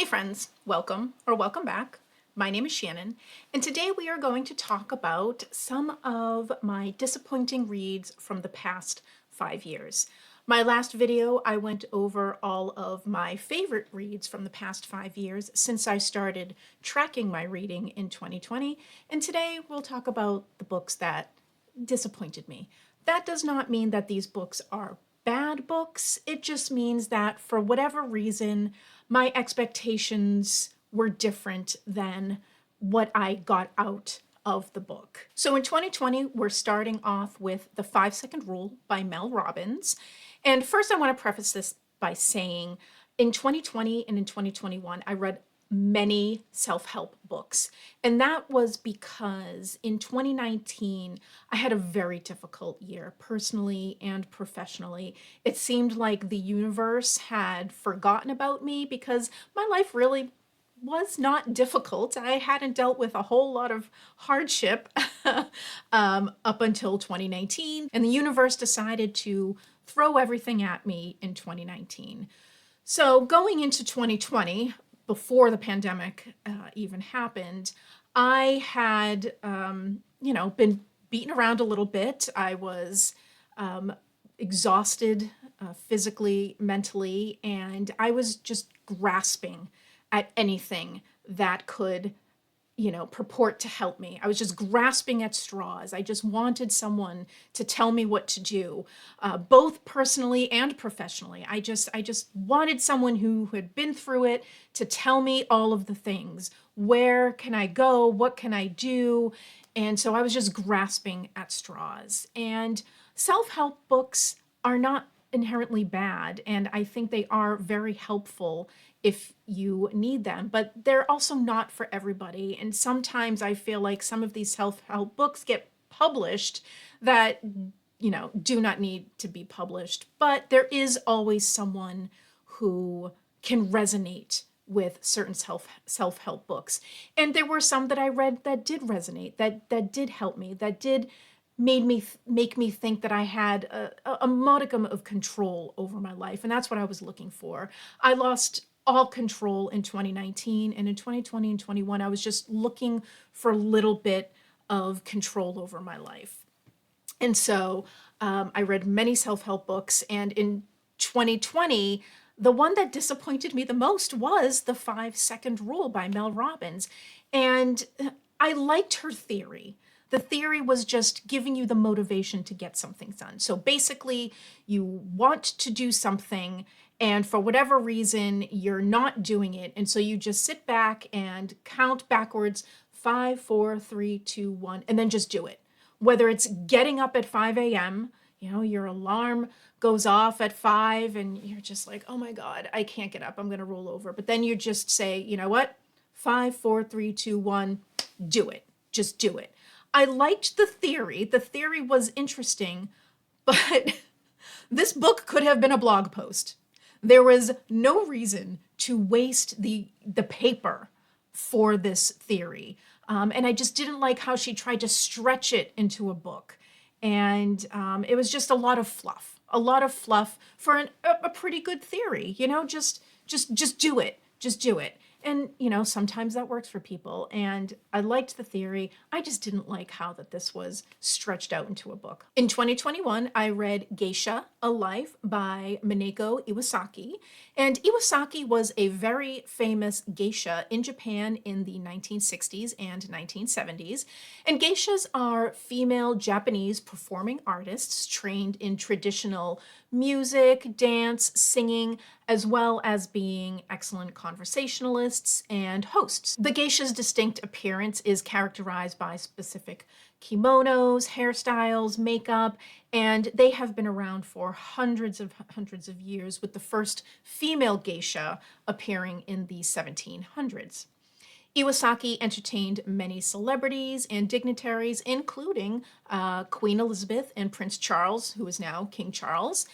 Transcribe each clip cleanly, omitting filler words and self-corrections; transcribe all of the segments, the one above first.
Hey friends, welcome or welcome back. My name is Shannon, and today we are going to talk about some of my disappointing reads from the past 5 years. My last video, I went over all of my favorite reads from the past 5 years since I started tracking my reading in 2020, and today we'll talk about the books that disappointed me. That does not mean that these books are bad books. It just means that for whatever reason, my expectations were different than what I got out of the book. So in 2020, we're starting off with The 5-Second Rule by Mel Robbins. And first, I want to preface this by saying in 2020 and in 2021, I read many self-help books. And that was because in 2019, I had a very difficult year, personally and professionally. It seemed like the universe had forgotten about me because my life really was not difficult. I hadn't dealt with a whole lot of hardship up until 2019, and the universe decided to throw everything at me in 2019. So going into 2020, before the pandemic even happened, I had, been beaten around a little bit. I was exhausted physically, mentally, and I was just grasping at anything that could purport to help me. I was just grasping at straws. I just wanted someone to tell me what to do, both personally and professionally. I just wanted someone who had been through it to tell me all of the things. Where can I go? What can I do? And so I was just grasping at straws. And self-help books are not inherently bad, and I think they are very helpful if you need them, but they're also not for everybody. And sometimes I feel like some of these self-help books get published that, do not need to be published, but there is always someone who can resonate with certain self-help books. And there were some that I read that did resonate, that did help me, that did make me think that I had a modicum of control over my life. And that's what I was looking for. I lost all control in 2019, and in 2020 and 21, I was just looking for a little bit of control over my life. And so I read many self-help books, and in 2020, the one that disappointed me the most was The 5-Second Rule by Mel Robbins. And I liked her theory. The theory was just giving you the motivation to get something done. So basically, you want to do something, and for whatever reason, you're not doing it. And so you just sit back and count backwards, 5, 4, 3, 2, 1, and then just do it. Whether it's getting up at 5 a.m., your alarm goes off at 5 and you're just like, oh my God, I can't get up. I'm going to roll over. But then you just say, you know what? 5, 4, 3, 2, 1, do it. Just do it. I liked the theory. The theory was interesting, but this book could have been a blog post. There was no reason to waste the paper for this theory. And I just didn't like how she tried to stretch it into a book. And it was just a lot of fluff for a pretty good theory. Just do it. Just do it. And, sometimes that works for people. And I liked the theory. I just didn't like how that this was stretched out into a book. In 2021, I read Geisha, A Life by Mineko Iwasaki. And Iwasaki was a very famous geisha in Japan in the 1960s and 1970s. And geishas are female Japanese performing artists trained in traditional music, dance, singing, as well as being excellent conversationalists and hosts. The geisha's distinct appearance is characterized by specific kimonos, hairstyles, makeup, and they have been around for hundreds of years, with the first female geisha appearing in the 1700s. Iwasaki entertained many celebrities and dignitaries, including Queen Elizabeth and Prince Charles, who is now King Charles.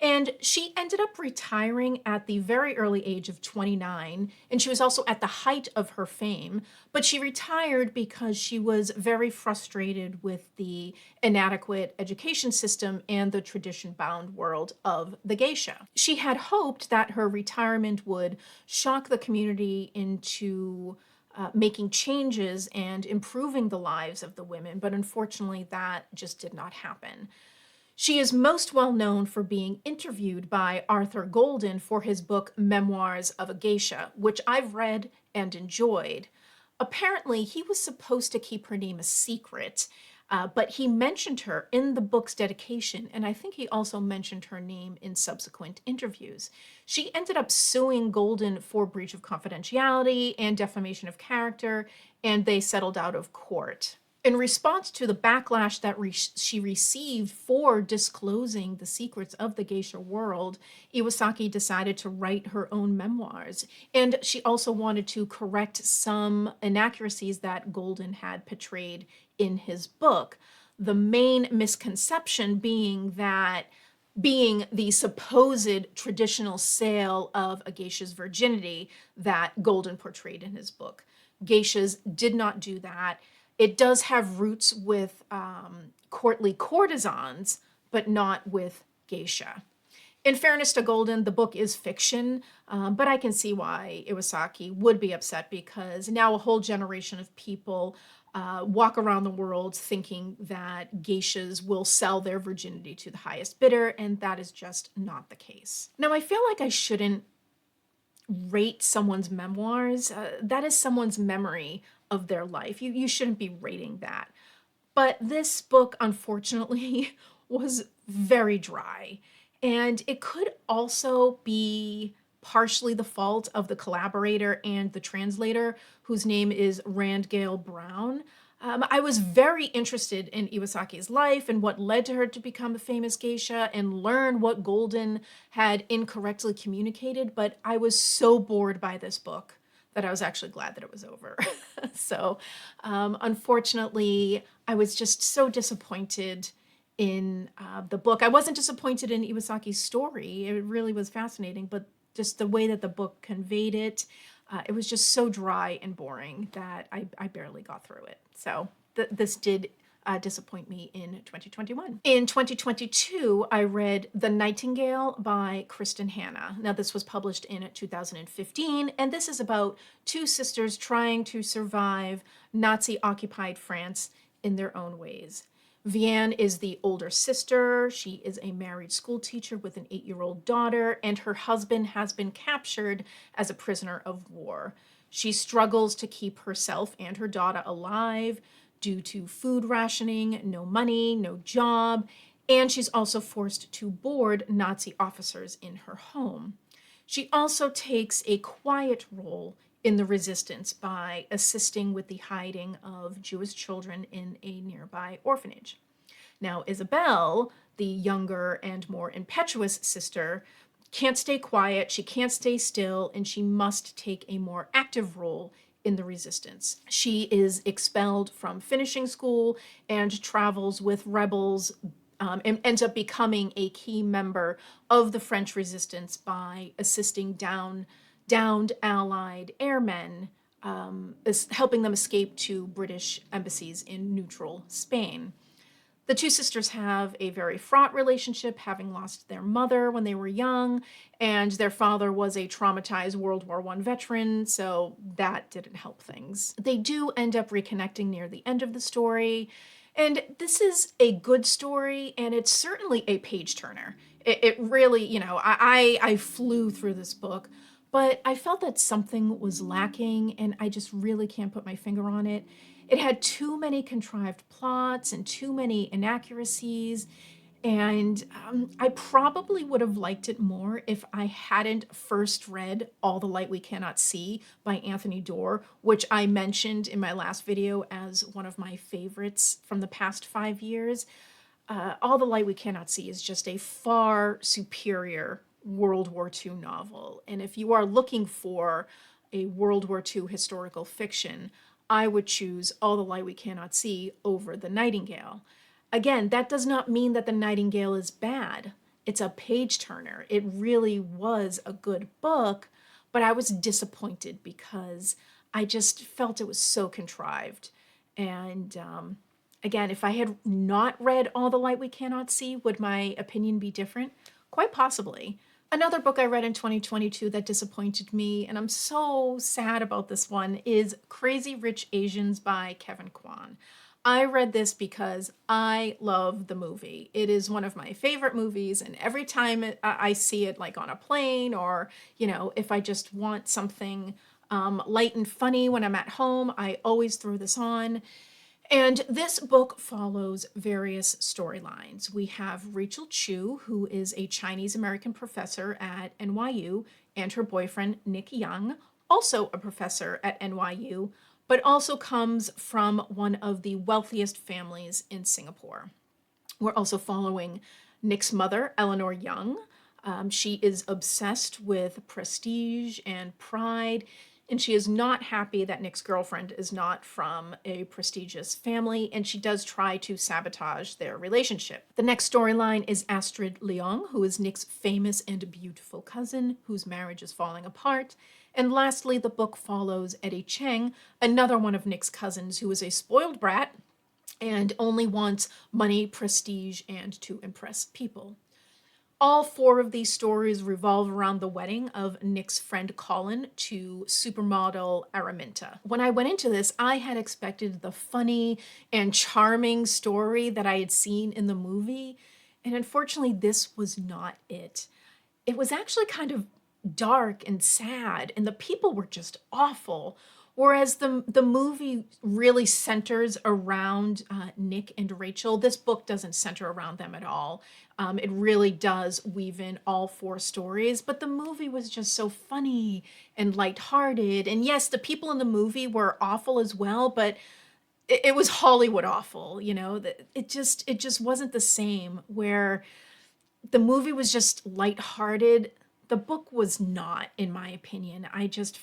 And she ended up retiring at the very early age of 29, and she was also at the height of her fame. But she retired because she was very frustrated with the inadequate education system and the tradition-bound world of the geisha. She had hoped that her retirement would shock the community into making changes and improving the lives of the women, but unfortunately that just did not happen. She is most well known for being interviewed by Arthur Golden for his book Memoirs of a Geisha, which I've read and enjoyed. Apparently, he was supposed to keep her name a secret, but he mentioned her in the book's dedication, and I think he also mentioned her name in subsequent interviews. She ended up suing Golden for breach of confidentiality and defamation of character, and they settled out of court. In response to the backlash that she received for disclosing the secrets of the geisha world, Iwasaki decided to write her own memoirs. And she also wanted to correct some inaccuracies that Golden had portrayed in his book. The main misconception being that being the supposed traditional sale of a geisha's virginity that Golden portrayed in his book. Geishas did not do that. It does have roots with courtly courtesans, but not with geisha. In fairness to Golden, the book is fiction, but I can see why Iwasaki would be upset because now a whole generation of people walk around the world thinking that geishas will sell their virginity to the highest bidder, and that is just not the case. Now, I feel like I shouldn't rate someone's memoirs. That is someone's memory of their life. You shouldn't be rating that. But this book, unfortunately, was very dry. And it could also be partially the fault of the collaborator and the translator, whose name is Randgale Brown. I was very interested in Iwasaki's life and what led to her to become a famous geisha and learn what Golden had incorrectly communicated, but I was so bored by this book that I was actually glad that it was over. So, unfortunately, I was just so disappointed in the book. I wasn't disappointed in Iwasaki's story. It really was fascinating, but just the way that the book conveyed it, it was just so dry and boring that I barely got through it. So this did disappoint me in 2021. In 2022, I read The Nightingale by Kristen Hanna. Now, this was published in 2015, and this is about two sisters trying to survive Nazi-occupied France in their own ways. Vianne is the older sister. She is a married school teacher with an 8-year-old daughter, and her husband has been captured as a prisoner of war. She struggles to keep herself and her daughter alive due to food rationing, no money, no job, and she's also forced to board Nazi officers in her home. She also takes a quiet role in the resistance by assisting with the hiding of Jewish children in a nearby orphanage. Now, Isabel, the younger and more impetuous sister, can't stay quiet, she can't stay still, and she must take a more active role in the resistance. She is expelled from finishing school and travels with rebels and ends up becoming a key member of the French resistance by assisting downed Allied airmen, helping them escape to British embassies in neutral Spain. The two sisters have a very fraught relationship, having lost their mother when they were young, and their father was a traumatized World War I veteran, so that didn't help things. They do end up reconnecting near the end of the story, and this is a good story, and it's certainly a page-turner. It really, I flew through this book, but I felt that something was lacking, and I just really can't put my finger on it. It had too many contrived plots and too many inaccuracies, and I probably would have liked it more if I hadn't first read All the Light We Cannot See by Anthony Doerr, which I mentioned in my last video as one of my favorites from the past 5 years. All the Light We Cannot See is just a far superior World War II novel, and if you are looking for a World War II historical fiction, I would choose All the Light We Cannot See over The Nightingale. Again, that does not mean that The Nightingale is bad. it's a page turner. It really was a good book, but I was disappointed because I just felt it was so contrived. And again, if I had not read All the Light We Cannot See, would my opinion be different? Quite possibly. Another book I read in 2022 that disappointed me, and I'm so sad about this one, is Crazy Rich Asians by Kevin Kwan. I read this because I love the movie. It is one of my favorite movies, and every time I see it, like on a plane, or, if I just want something light and funny when I'm at home, I always throw this on. And this book follows various storylines. We have Rachel Chu, who is a Chinese American professor at NYU, and her boyfriend, Nick Young, also a professor at NYU, but also comes from one of the wealthiest families in Singapore. We're also following Nick's mother, Eleanor Young. She is obsessed with prestige and pride, and she is not happy that Nick's girlfriend is not from a prestigious family, and she does try to sabotage their relationship. The next storyline is Astrid Leong, who is Nick's famous and beautiful cousin, whose marriage is falling apart. And lastly, the book follows Eddie Cheng, another one of Nick's cousins, who is a spoiled brat and only wants money, prestige, and to impress people. All four of these stories revolve around the wedding of Nick's friend Colin to supermodel Araminta. When I went into this, I had expected the funny and charming story that I had seen in the movie, and unfortunately, this was not it. It was actually kind of dark and sad, and the people were just awful. Whereas the movie really centers around Nick and Rachel, this book doesn't center around them at all. It really does weave in all four stories, but the movie was just so funny and lighthearted. And yes, the people in the movie were awful as well, but it was Hollywood awful, It just wasn't the same. Where the movie was just lighthearted, the book was not, in my opinion. I just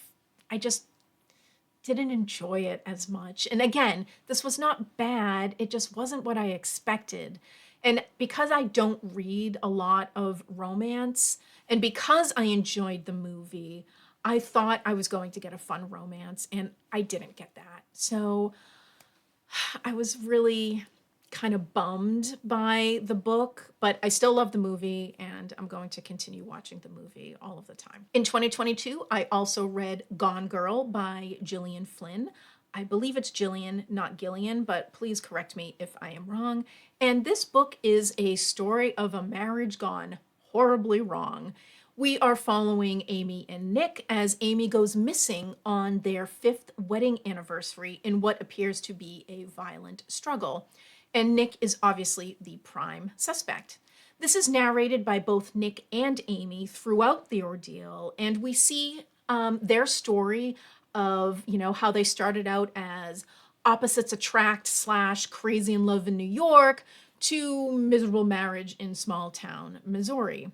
didn't enjoy it as much. And again, this was not bad, it just wasn't what I expected. And because I don't read a lot of romance, and because I enjoyed the movie, I thought I was going to get a fun romance, and I didn't get that. So I was really kind of bummed by the book, but I still love the movie, and I'm going to continue watching the movie all of the time. In 2022, I also read Gone Girl by Gillian Flynn. I believe it's Gillian, not Gillian, but please correct me if I am wrong. And this book is a story of a marriage gone horribly wrong. We are following Amy and Nick as Amy goes missing on their 5th wedding anniversary in what appears to be a violent struggle. And Nick is obviously the prime suspect. This is narrated by both Nick and Amy throughout the ordeal, and we see their story of, how they started out as opposites attract / crazy in love in New York to miserable marriage in small town Missouri.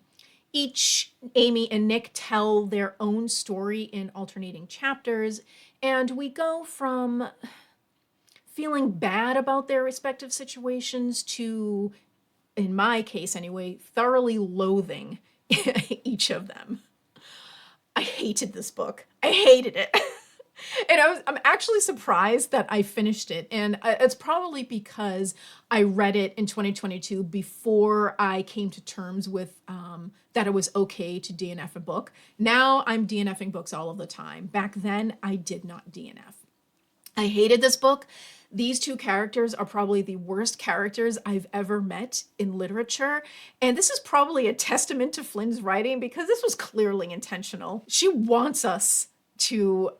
Each Amy and Nick tell their own story in alternating chapters, and we go from feeling bad about their respective situations to, in my case anyway, thoroughly loathing each of them. I hated this book. I hated it. And I'm actually surprised that I finished it. And it's probably because I read it in 2022 before I came to terms with that it was okay to DNF a book. Now I'm DNFing books all of the time. Back then, I did not DNF. I hated this book. These two characters are probably the worst characters I've ever met in literature. And this is probably a testament to Flynn's writing, because this was clearly intentional. She wants us to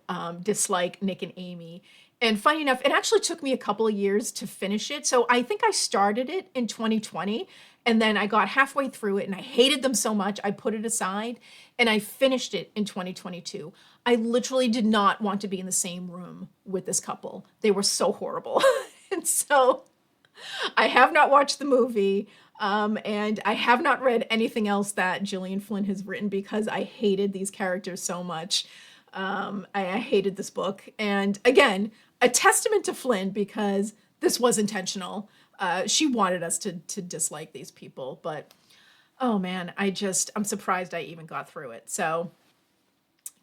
dislike Nick and Amy. And funny enough, it actually took me a couple of years to finish it. So I think I started it in 2020, and then I got halfway through it and I hated them so much, I put it aside, and I finished it in 2022. I literally did not want to be in the same room with this couple. They were so horrible. And so I have not watched the movie, and I have not read anything else that Gillian Flynn has written, because I hated these characters so much. I hated this book. And again, a testament to Flynn, because this was intentional. She wanted us to dislike these people, but Oh man, I'm surprised I even got through it. So,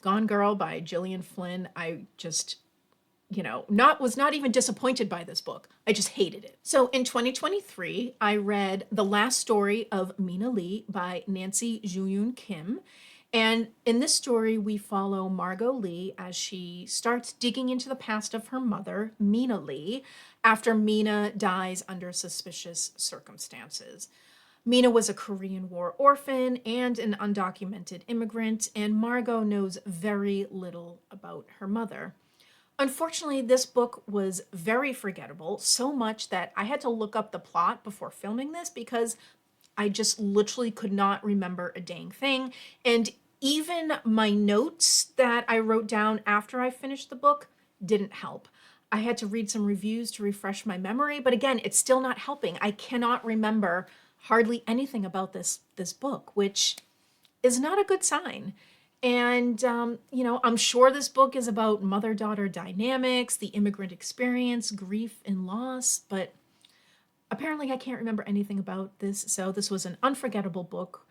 Gone Girl by Gillian Flynn, I just, not was not even disappointed by this book. I just hated it. So in 2023, I read The Last Story of Mina Lee by Nancy Jooyoun Kim. And in this story, we follow Margot Lee as she starts digging into the past of her mother, Mina Lee, after Mina dies under suspicious circumstances. Mina was a Korean War orphan and an undocumented immigrant, and Margot knows very little about her mother. Unfortunately, this book was very forgettable, so much that I had to look up the plot before filming this because I just literally could not remember a dang thing. And even my notes that I wrote down after I finished the book didn't help. I had to read some reviews to refresh my memory, but again, it's still not helping. I cannot remember hardly anything about this book, which is not a good sign. And, I'm sure this book is about mother daughter dynamics, the immigrant experience, grief, and loss, but apparently I can't remember anything about this. So this was an unforgettable book.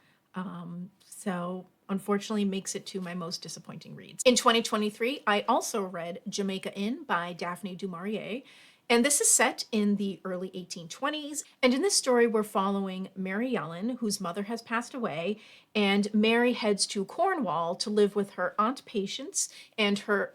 So unfortunately makes it to my most disappointing reads. In 2023, I also read Jamaica Inn by Daphne du Maurier. And this is set in the early 1820s. And in this story, we're following Mary Ellen, whose mother has passed away. And Mary heads to Cornwall to live with her aunt Patience and her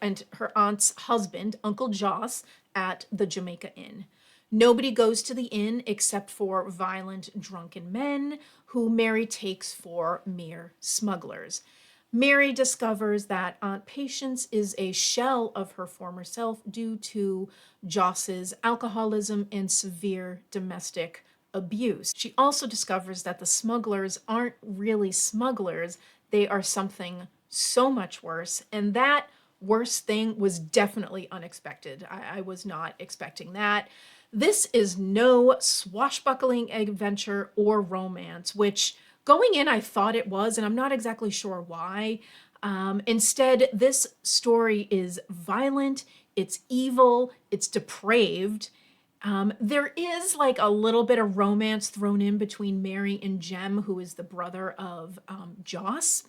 aunt's husband, Uncle Joss, at the Jamaica Inn. Nobody goes to the inn except for violent, drunken men who Mary takes for mere smugglers. Mary discovers that Aunt Patience is a shell of her former self due to Joss's alcoholism and severe domestic abuse. She also discovers that the smugglers aren't really smugglers, they are something so much worse, and that worst thing was definitely unexpected. I was not expecting that. This is no swashbuckling adventure or romance, which going in I thought it was, and I'm not exactly sure why. Instead, this story is violent, it's evil, it's depraved. There is like a little bit of romance thrown in between Mary and Jem, who is the brother of Joss,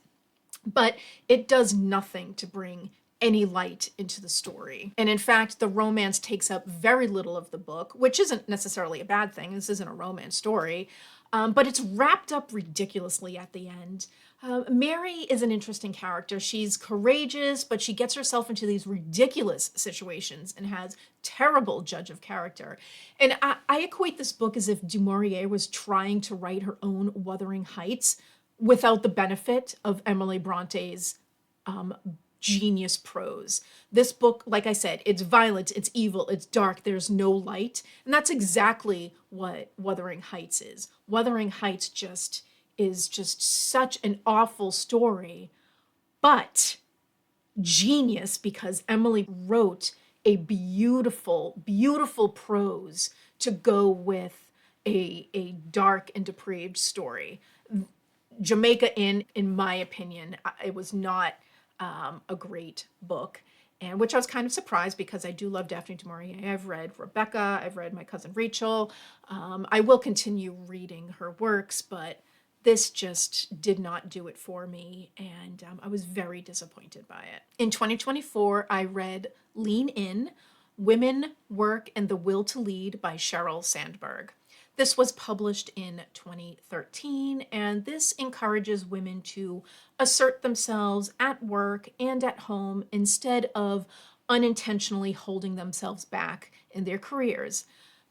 but it does nothing to bring any light into the story. And in fact, the romance takes up very little of the book, which isn't necessarily a bad thing. This isn't a romance story, but it's wrapped up ridiculously at the end. Mary is an interesting character. She's courageous, but she gets herself into these ridiculous situations and has terrible judge of character. And I equate this book as if du Maurier was trying to write her own Wuthering Heights without the benefit of Emily Bronte's genius prose. This book, like I said, it's violent, it's evil, it's dark, there's no light. And that's exactly what Wuthering Heights is. Wuthering Heights is just such an awful story, but genius because Emily wrote a beautiful, beautiful prose to go with a dark and depraved story. Jamaica Inn, in my opinion, it was not a great book, and which I was kind of surprised because I do love Daphne du Maurier. I've read Rebecca, I've read My Cousin Rachel. I will continue reading her works, but this just did not do it for me, and I was very disappointed by it. In 2024, I read Lean In, Women, Work, and the Will to Lead by Sheryl Sandberg. This was published in 2013, and this encourages women to assert themselves at work and at home instead of unintentionally holding themselves back in their careers.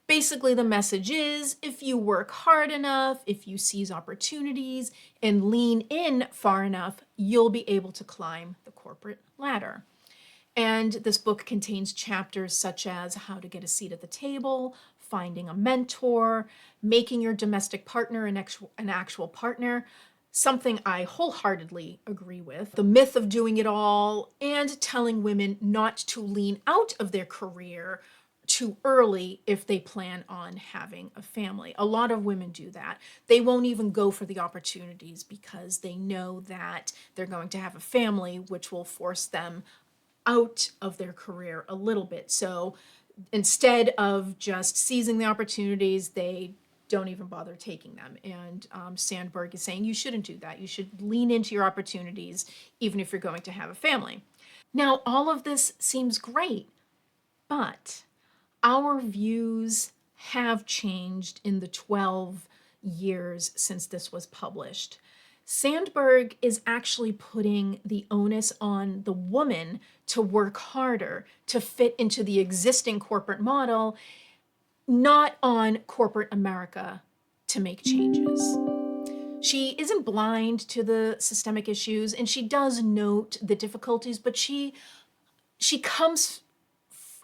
Basically, the message is if you work hard enough, if you seize opportunities, and lean in far enough, you'll be able to climb the corporate ladder. And this book contains chapters such as how to get a seat at the table, finding a mentor, making your domestic partner an actual partner, something I wholeheartedly agree with, the myth of doing it all, and telling women not to lean out of their career too early if they plan on having a family. A lot of women do that. They won't even go for the opportunities because they know that they're going to have a family, which will force them out of their career a little bit. So instead of just seizing the opportunities, they don't even bother taking them. And Sandberg is saying you shouldn't do that. You should lean into your opportunities, even if you're going to have a family. Now, all of this seems great, but our views have changed in the 12 years since this was published. Sandberg is actually putting the onus on the woman to work harder to fit into the existing corporate model, not on corporate America to make changes. She isn't blind to the systemic issues, and she does note the difficulties, but she comes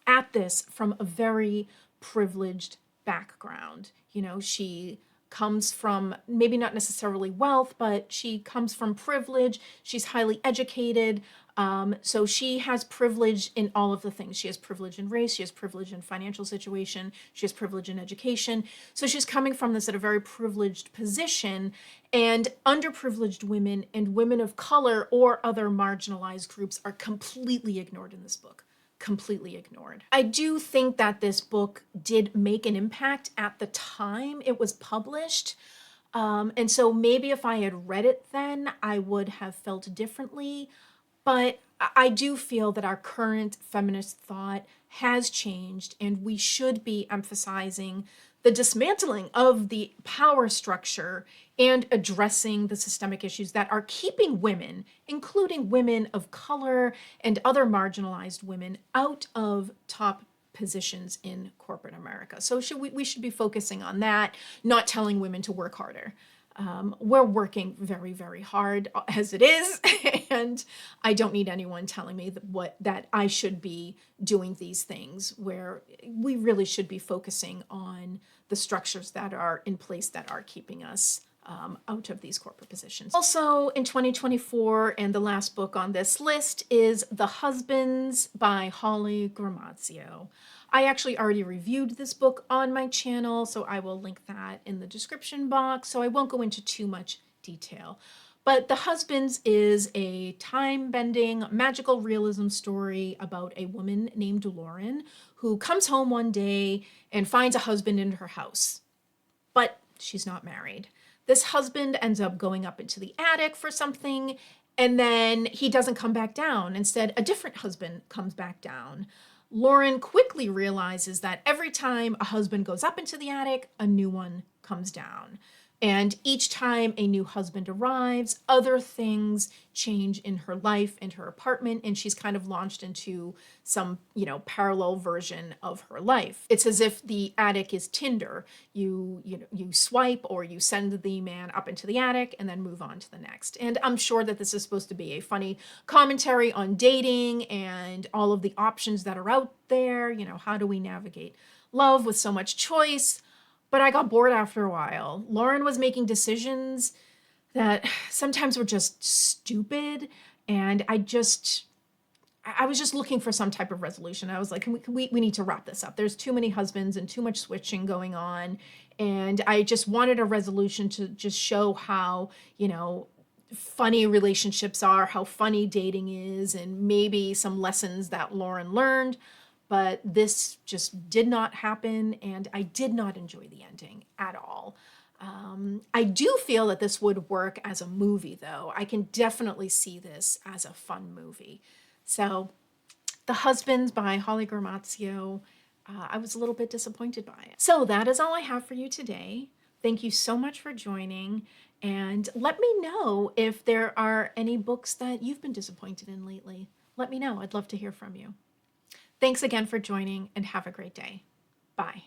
at this from a very privileged background. You know, she comes from maybe not necessarily wealth, but she comes from privilege. She's highly educated. So she has privilege in all of the things. She has privilege in race. She has privilege in financial situation. She has privilege in education. So she's coming from this at a very privileged position, and underprivileged women and women of color or other marginalized groups are completely ignored in this book. Completely ignored. I do think that this book did make an impact at the time it was published. And so maybe if I had read it then, I would have felt differently. But I do feel that our current feminist thought has changed, and we should be emphasizing the dismantling of the power structure and addressing the systemic issues that are keeping women, including women of color and other marginalized women, out of top positions in corporate America. So we should be focusing on that, not telling women to work harder. We're working very, very hard as it is, and I don't need anyone telling me that I should be doing these things, where we really should be focusing on the structures that are in place that are keeping us out of these corporate positions. Also in 2024, and the last book on this list is The Husbands by Holly Gramazio. I actually already reviewed this book on my channel, so I will link that in the description box, so I won't go into too much detail. But The Husbands is a time-bending, magical realism story about a woman named Lauren who comes home one day and finds a husband in her house. But she's not married. This husband ends up going up into the attic for something, and then he doesn't come back down. Instead, a different husband comes back down. Lauren quickly realizes that every time a husband goes up into the attic, a new one comes down. And each time a new husband arrives, other things change in her life and her apartment, and she's kind of launched into some, parallel version of her life. It's as if the attic is Tinder. You swipe or you send the man up into the attic and then move on to the next. And I'm sure that this is supposed to be a funny commentary on dating and all of the options that are out there. How do we navigate love with so much choice? But I got bored after a while. Lauren was making decisions that sometimes were just stupid, and I was just looking for some type of resolution. I was like, we need to wrap this up. There's too many husbands and too much switching going on, and I just wanted a resolution to just show how, funny relationships are, how funny dating is, and maybe some lessons that Lauren learned. But this just did not happen, and I did not enjoy the ending at all. I do feel that this would work as a movie, though. I can definitely see this as a fun movie. So, The Husbands by Holly Gramazio, I was a little bit disappointed by it. So that is all I have for you today. Thank you so much for joining, and let me know if there are any books that you've been disappointed in lately. Let me know. I'd love to hear from you. Thanks again for joining, and have a great day. Bye.